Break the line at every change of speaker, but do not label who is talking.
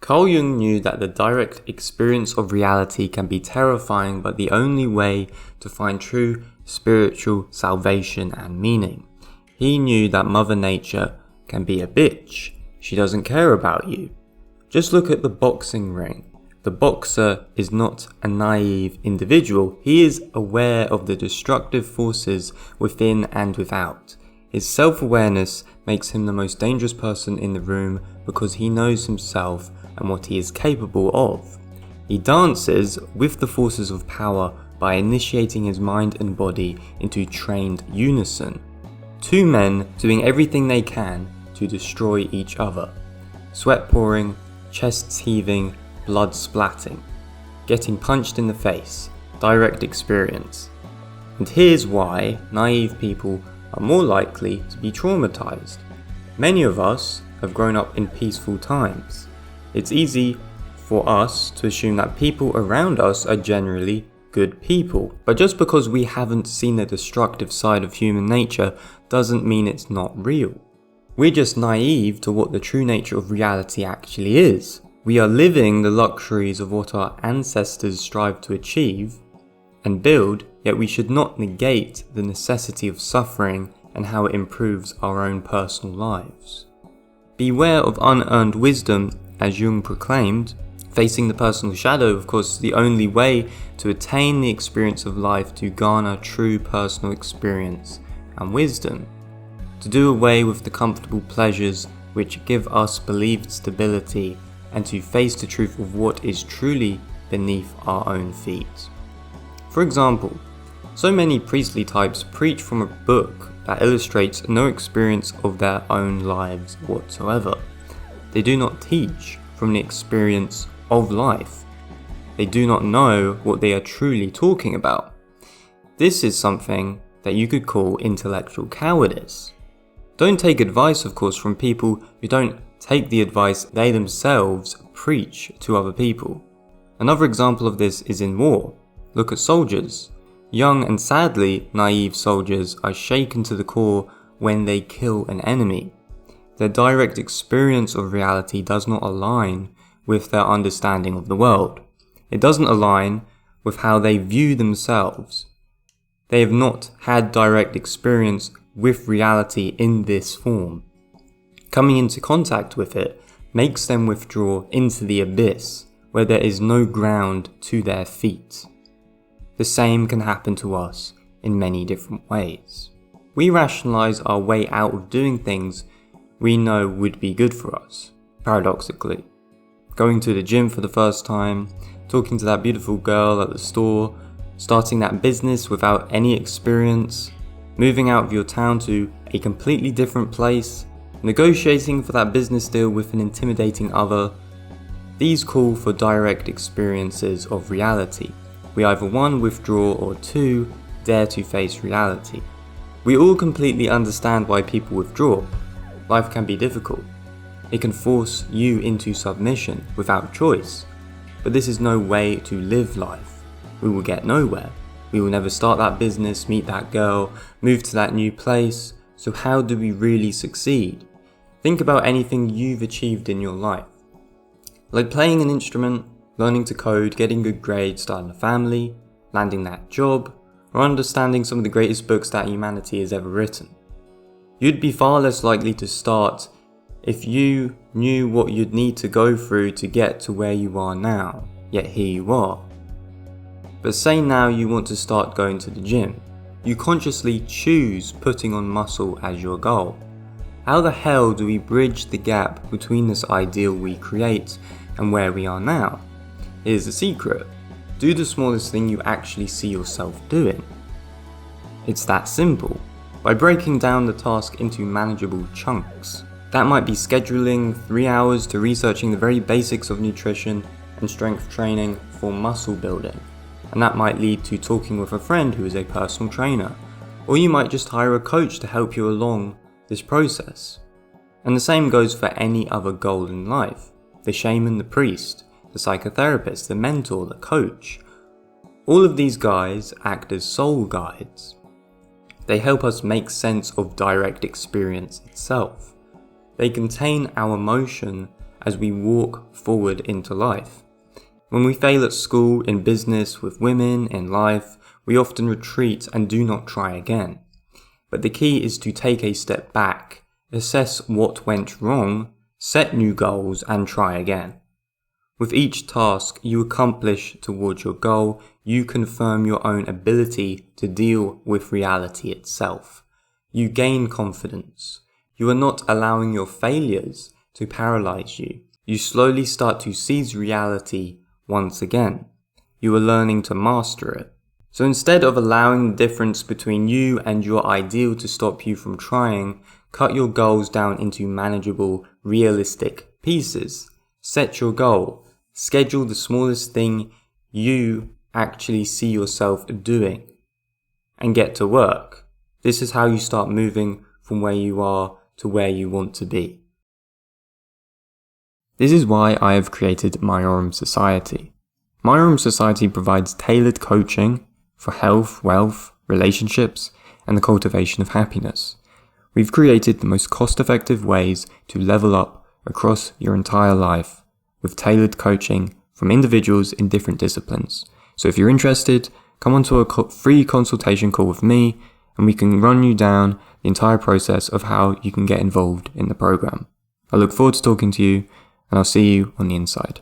Carl Jung knew that the direct experience of reality can be terrifying, but the only way to find true spiritual salvation and meaning. He knew that Mother Nature can be a bitch. She doesn't care about you. Just look at the boxing ring. The boxer is not a naive individual. He is aware of the destructive forces within and without. His self-awareness makes him the most dangerous person in the room because he knows himself and what he is capable of. He dances with the forces of power by initiating his mind and body into trained unison. Two men doing everything they can to destroy each other. Sweat pouring, chests heaving, blood splatting. Getting punched in the face. Direct experience. And here's why naive people are more likely to be traumatized. Many of us have grown up in peaceful times. It's easy for us to assume that people around us are generally good people. But just because we haven't seen the destructive side of human nature doesn't mean it's not real. We're just naive to what the true nature of reality actually is. We are living the luxuries of what our ancestors strive to achieve and build, yet we should not negate the necessity of suffering and how it improves our own personal lives. Beware of unearned wisdom, as Jung proclaimed. Facing the personal shadow, of course, is the only way to attain the experience of life, to garner true personal experience and wisdom, to do away with the comfortable pleasures which give us believed stability, and to face the truth of what is truly beneath our own feet. For example, so many priestly types preach from a book that illustrates no experience of their own lives whatsoever. They do not teach from the experience of life. They do not know what they are truly talking about. This is something that you could call intellectual cowardice. Don't take advice, of course, from people who don't take the advice they themselves preach to other people. Another example of this is in war. Look at soldiers. Young and sadly naive soldiers are shaken to the core when they kill an enemy. Their direct experience of reality does not align with their understanding of the world. It doesn't align with how they view themselves. They have not had direct experience with reality in this form. Coming into contact with it makes them withdraw into the abyss where there is no ground to their feet. The same can happen to us in many different ways. We rationalize our way out of doing things we know would be good for us, paradoxically. Going to the gym for the first time, talking to that beautiful girl at the store, starting that business without any experience, moving out of your town to a completely different place, negotiating for that business deal with an intimidating other. These call for direct experiences of reality. We either 1, withdraw, or 2, dare to face reality. We all completely understand why people withdraw. Life can be difficult. It can force you into submission without choice. But this is no way to live life. We will get nowhere. We will never start that business, meet that girl, move to that new place. So how do we really succeed? Think about anything you've achieved in your life. Like playing an instrument, learning to code, getting good grades, starting a family, landing that job, or understanding some of the greatest books that humanity has ever written. You'd be far less likely to start if you knew what you'd need to go through to get to where you are now, yet here you are. But say now you want to start going to the gym. You consciously choose putting on muscle as your goal. How the hell do we bridge the gap between this ideal we create and where we are now? Here's the secret. Do the smallest thing you actually see yourself doing. It's that simple. By breaking down the task into manageable chunks. That might be scheduling 3 hours to researching the very basics of nutrition and strength training for muscle building. And that might lead to talking with a friend who is a personal trainer. Or you might just hire a coach to help you along this process. And the same goes for any other goal in life. The shaman, the priest, the psychotherapist, the mentor, the coach. All of these guys act as soul guides. They help us make sense of direct experience itself. They contain our emotion as we walk forward into life. When we fail at school, in business, with women, in life, we often retreat and do not try again. But the key is to take a step back, assess what went wrong, set new goals, and try again. With each task you accomplish towards your goal, you confirm your own ability to deal with reality itself. You gain confidence. You are not allowing your failures to paralyze you. You slowly start to seize reality once again. You are learning to master it. So instead of allowing the difference between you and your ideal to stop you from trying, cut your goals down into manageable, realistic pieces. Set your goal. Schedule the smallest thing you actually see yourself doing. And get to work. This is how you start moving from where you are to where you want to be. This is why I have created My Oram Society. My Oram Society provides tailored coaching for health, wealth, relationships, and the cultivation of happiness. We've created the most cost-effective ways to level up across your entire life with tailored coaching from individuals in different disciplines. So if you're interested, come onto a free consultation call with me and we can run you down the entire process of how you can get involved in the program. I look forward to talking to you and I'll see you on the inside.